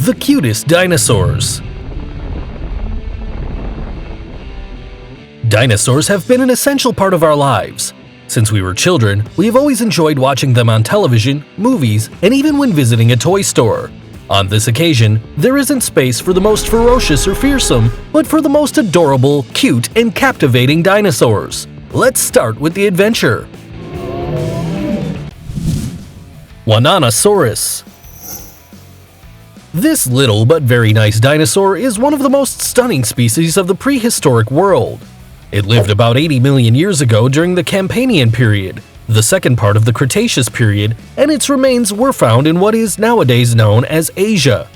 The cutest dinosaurs. Dinosaurs have been an essential part of our lives. Since we were children, we have always enjoyed watching them on television, movies, and even when visiting a toy store. On this occasion, there isn't space for the most ferocious or fearsome, but for the most adorable, cute, and captivating dinosaurs. Let's start with the adventure. Wannanosaurus. This little but very nice dinosaur is one of the most stunning species of the prehistoric world. It lived about 80 million years ago during the Campanian period, the second part of the Cretaceous period, and its remains were found in what is nowadays known as Asia.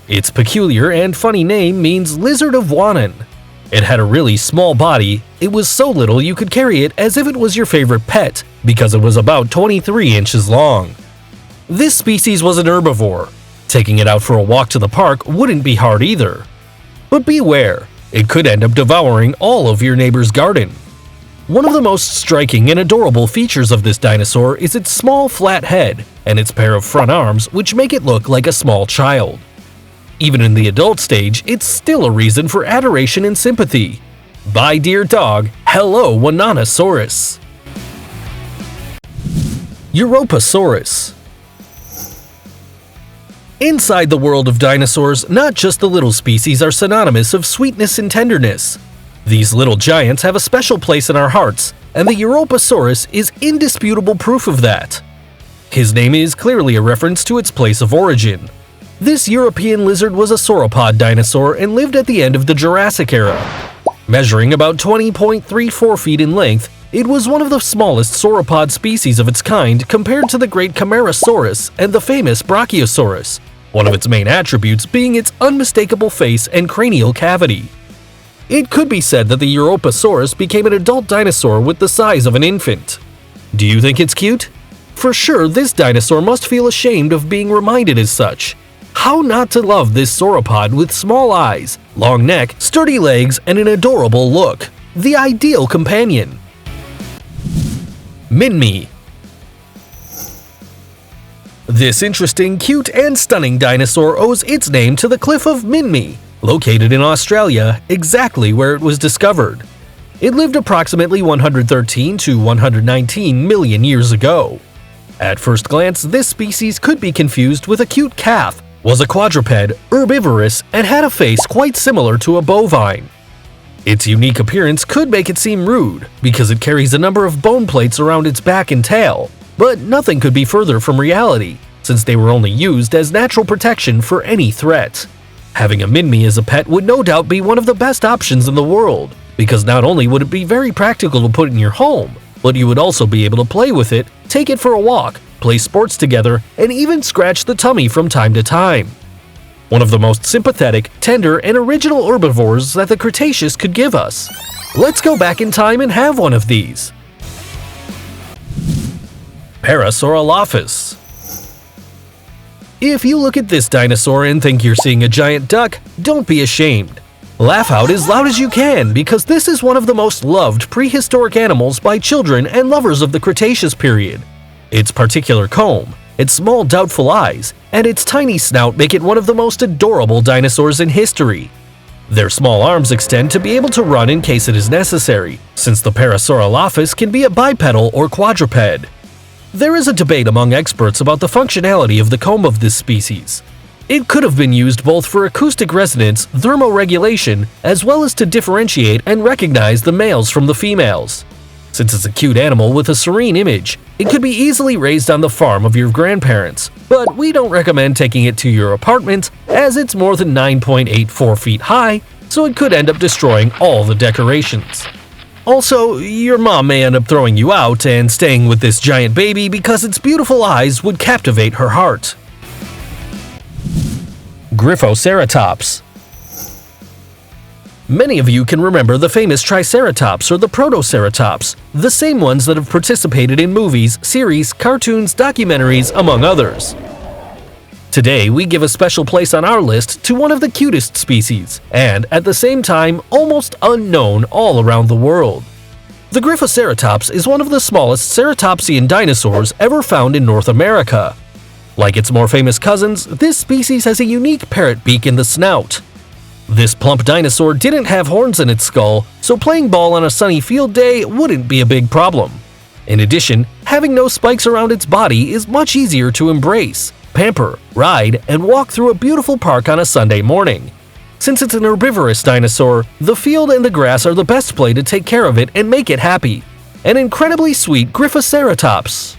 Its peculiar and funny name means lizard of Wannan. It had a really small body. It was so little you could carry it as if it was your favorite pet, because it was about 23 inches long. This species was an herbivore. Taking it out for a walk to the park wouldn't be hard either. But beware, it could end up devouring all of your neighbor's garden. One of the most striking and adorable features of this dinosaur is its small flat head and its pair of front arms, which make it look like a small child. Even in the adult stage, it's still a reason for adoration and sympathy. Bye, dear dog. Hello, Wannanosaurus. Europasaurus. Inside the world of dinosaurs, not just the little species are synonymous of sweetness and tenderness. These little giants have a special place in our hearts, and the Europasaurus is indisputable proof of that. His name is clearly a reference to its place of origin. This European lizard was a sauropod dinosaur and lived at the end of the Jurassic era. Measuring about 20.34 feet in length, it was one of the smallest sauropod species of its kind compared to the great Camarasaurus and the famous Brachiosaurus, one of its main attributes being its unmistakable face and cranial cavity. It could be said that the Europasaurus became an adult dinosaur with the size of an infant. Do you think it's cute? For sure, this dinosaur must feel ashamed of being reminded as such. How not to love this sauropod with small eyes, long neck, sturdy legs, and an adorable look? The ideal companion. Minmi. This interesting, cute, and stunning dinosaur owes its name to the cliff of Minmi, located in Australia, exactly where it was discovered. It lived approximately 113 to 119 million years ago. At first glance, this species could be confused with a cute calf, was a quadruped, herbivorous, and had a face quite similar to a bovine. Its unique appearance could make it seem rude, because it carries a number of bone plates around its back and tail, but nothing could be further from reality, since they were only used as natural protection for any threat. Having a Minmi as a pet would no doubt be one of the best options in the world, because not only would it be very practical to put in your home, but you would also be able to play with it, take it for a walk, play sports together, and even scratch the tummy from time to time. One of the most sympathetic, tender, and original herbivores that the Cretaceous could give us. Let's go back in time and have one of these. Parasaurolophus. If you look at this dinosaur and think you're seeing a giant duck, don't be ashamed. Laugh out as loud as you can, because this is one of the most loved prehistoric animals by children and lovers of the Cretaceous period. Its particular comb, its small doubtful eyes, and its tiny snout make it one of the most adorable dinosaurs in history. Their small arms extend to be able to run in case it is necessary, since the Parasaurolophus can be a bipedal or quadruped. There is a debate among experts about the functionality of the comb of this species. It could have been used both for acoustic resonance, thermoregulation, as well as to differentiate and recognize the males from the females. Since it's a cute animal with a serene image, it could be easily raised on the farm of your grandparents, but we don't recommend taking it to your apartment as it's more than 9.84 feet high, so it could end up destroying all the decorations. Also, your mom may end up throwing you out and staying with this giant baby because its beautiful eyes would captivate her heart. Gryphoceratops. Many of you can remember the famous Triceratops or the Protoceratops, the same ones that have participated in movies, series, cartoons, documentaries, among others. Today, we give a special place on our list to one of the cutest species, and at the same time, almost unknown all around the world. The Gryphoceratops is one of the smallest ceratopsian dinosaurs ever found in North America. Like its more famous cousins, this species has a unique parrot beak in the snout. This plump dinosaur didn't have horns in its skull, so playing ball on a sunny field day wouldn't be a big problem. In addition, having no spikes around its body is much easier to embrace, pamper, ride, and walk through a beautiful park on a Sunday morning. Since it's an herbivorous dinosaur, the field and the grass are the best place to take care of it and make it happy. An incredibly sweet Gryphoceratops.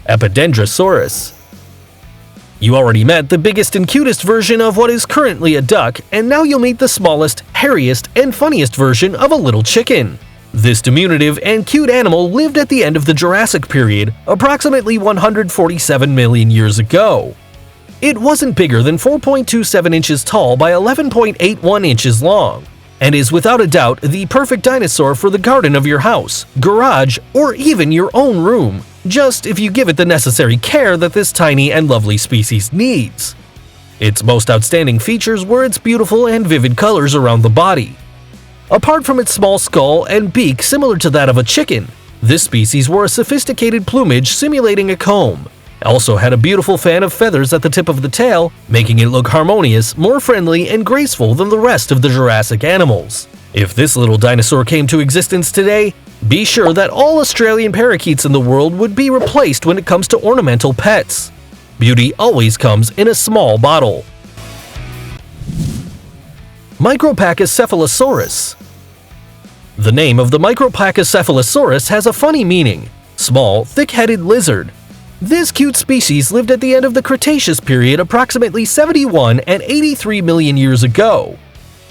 Epidendrosaurus. You already met the biggest and cutest version of what is currently a duck, and now you'll meet the smallest, hairiest, and funniest version of a little chicken. This diminutive and cute animal lived at the end of the Jurassic period, approximately 147 million years ago. It wasn't bigger than 4.27 inches tall by 11.81 inches long, and is without a doubt the perfect dinosaur for the garden of your house, garage, or even your own room, just if you give it the necessary care that this tiny and lovely species needs. Its most outstanding features were its beautiful and vivid colors around the body. Apart from its small skull and beak similar to that of a chicken, this species wore a sophisticated plumage simulating a comb. Also had a beautiful fan of feathers at the tip of the tail, making it look harmonious, more friendly, and graceful than the rest of the Jurassic animals. If this little dinosaur came to existence today, be sure that all Australian parakeets in the world would be replaced when it comes to ornamental pets. Beauty always comes in a small bottle. Micropachycephalosaurus. The name of the Micropachycephalosaurus has a funny meaning: small, thick-headed lizard. This cute species lived at the end of the Cretaceous period approximately 71 and 83 million years ago.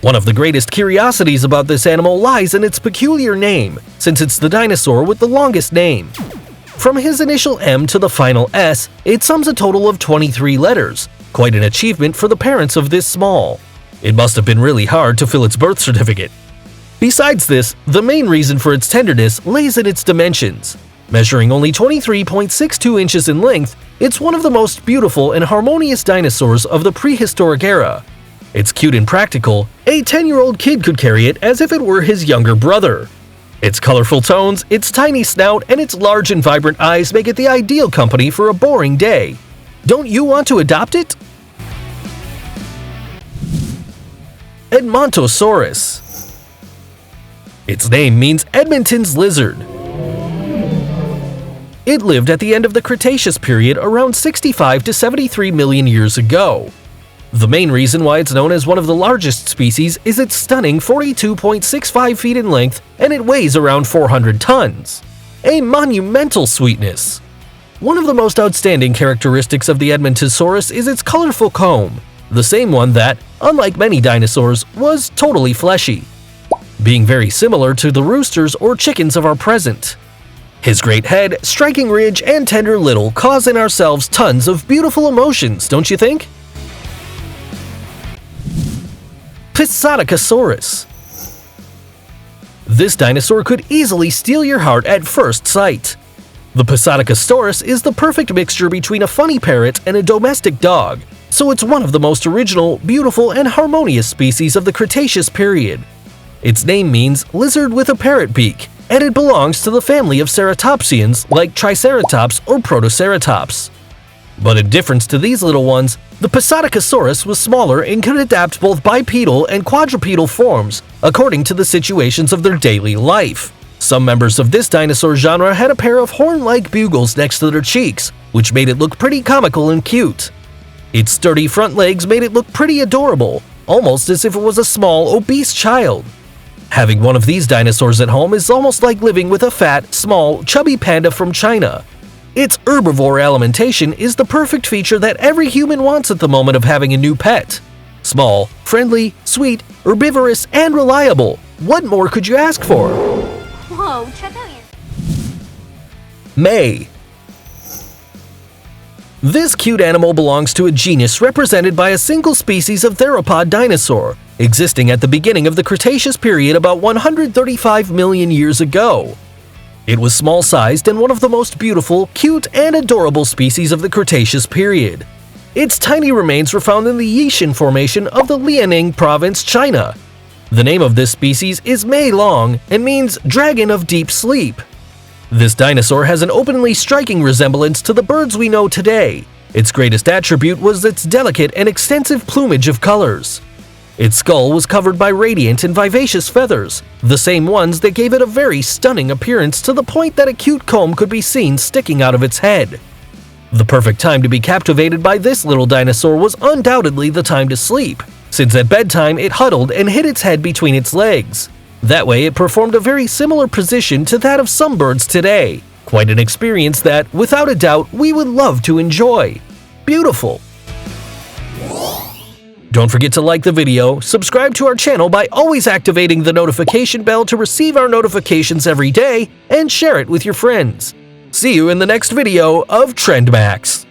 One of the greatest curiosities about this animal lies in its peculiar name, since it's the dinosaur with the longest name. From his initial M to the final S, it sums a total of 23 letters, quite an achievement for the parents of this small. It must have been really hard to fill its birth certificate. Besides this, the main reason for its tenderness lays in its dimensions. Measuring only 23.62 inches in length, it's one of the most beautiful and harmonious dinosaurs of the prehistoric era. It's cute and practical. A 10-year-old kid could carry it as if it were his younger brother. Its colorful tones, its tiny snout, and its large and vibrant eyes make it the ideal company for a boring day. Don't you want to adopt it? Edmontosaurus. Its name means Edmonton's lizard. It lived at the end of the Cretaceous period around 65 to 73 million years ago. The main reason why it's known as one of the largest species is its stunning 42.65 feet in length, and it weighs around 400 tons. A monumental sweetness. One of the most outstanding characteristics of the Edmontosaurus is its colorful comb, the same one that, unlike many dinosaurs, was totally fleshy, being very similar to the roosters or chickens of our present. His great head, striking ridge, and tender little cause in ourselves tons of beautiful emotions, don't you think? Psittacosaurus. This dinosaur could easily steal your heart at first sight. The Psittacosaurus is the perfect mixture between a funny parrot and a domestic dog, so it's one of the most original, beautiful, and harmonious species of the Cretaceous period. Its name means lizard with a parrot beak, and it belongs to the family of ceratopsians like Triceratops or Protoceratops. But in difference to these little ones, the Psittacosaurus was smaller and could adapt both bipedal and quadrupedal forms according to the situations of their daily life. Some members of this dinosaur genre had a pair of horn-like bugles next to their cheeks, which made it look pretty comical and cute. Its sturdy front legs made it look pretty adorable, almost as if it was a small, obese child. Having one of these dinosaurs at home is almost like living with a fat, small, chubby panda from China. Its herbivore alimentation is the perfect feature that every human wants at the moment of having a new pet. Small, friendly, sweet, herbivorous, and reliable. What more could you ask for? Whoa, check out May. This cute animal belongs to a genus represented by a single species of theropod dinosaur, existing at the beginning of the Cretaceous period about 135 million years ago. It was small-sized and one of the most beautiful, cute, and adorable species of the Cretaceous period. Its tiny remains were found in the Yixin Formation of the Liaoning Province, China. The name of this species is Mei Long and means dragon of deep sleep. This dinosaur has an openly striking resemblance to the birds we know today. Its greatest attribute was its delicate and extensive plumage of colors. Its skull was covered by radiant and vivacious feathers, the same ones that gave it a very stunning appearance to the point that a cute comb could be seen sticking out of its head. The perfect time to be captivated by this little dinosaur was undoubtedly the time to sleep, since at bedtime it huddled and hid its head between its legs. That way it performed a very similar position to that of some birds today. Quite an experience that, without a doubt, we would love to enjoy. Beautiful! Don't forget to like the video, subscribe to our channel by always activating the notification bell to receive our notifications every day, and share it with your friends. See you in the next video of TrendMax.